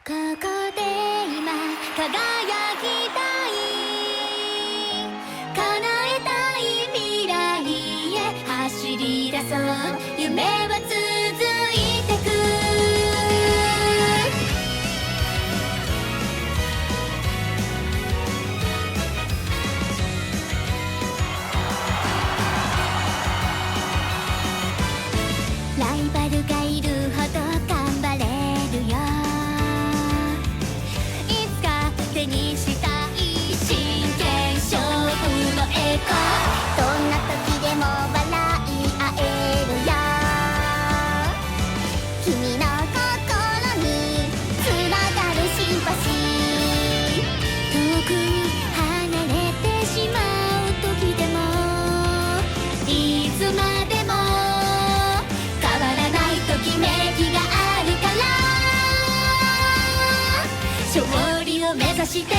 ここで今輝きたい、叶えたい未来へ走り出そう、夢は続いてく。ライバルがいるほど頑張れるよ、いつか手にしたい真剣勝負のエコー、どんな時でも笑い合えるよ、君の心につながるシンパシー、遠くに離れてしまう時でもいつまでも変わらないときめきがあるから、勝利を目指して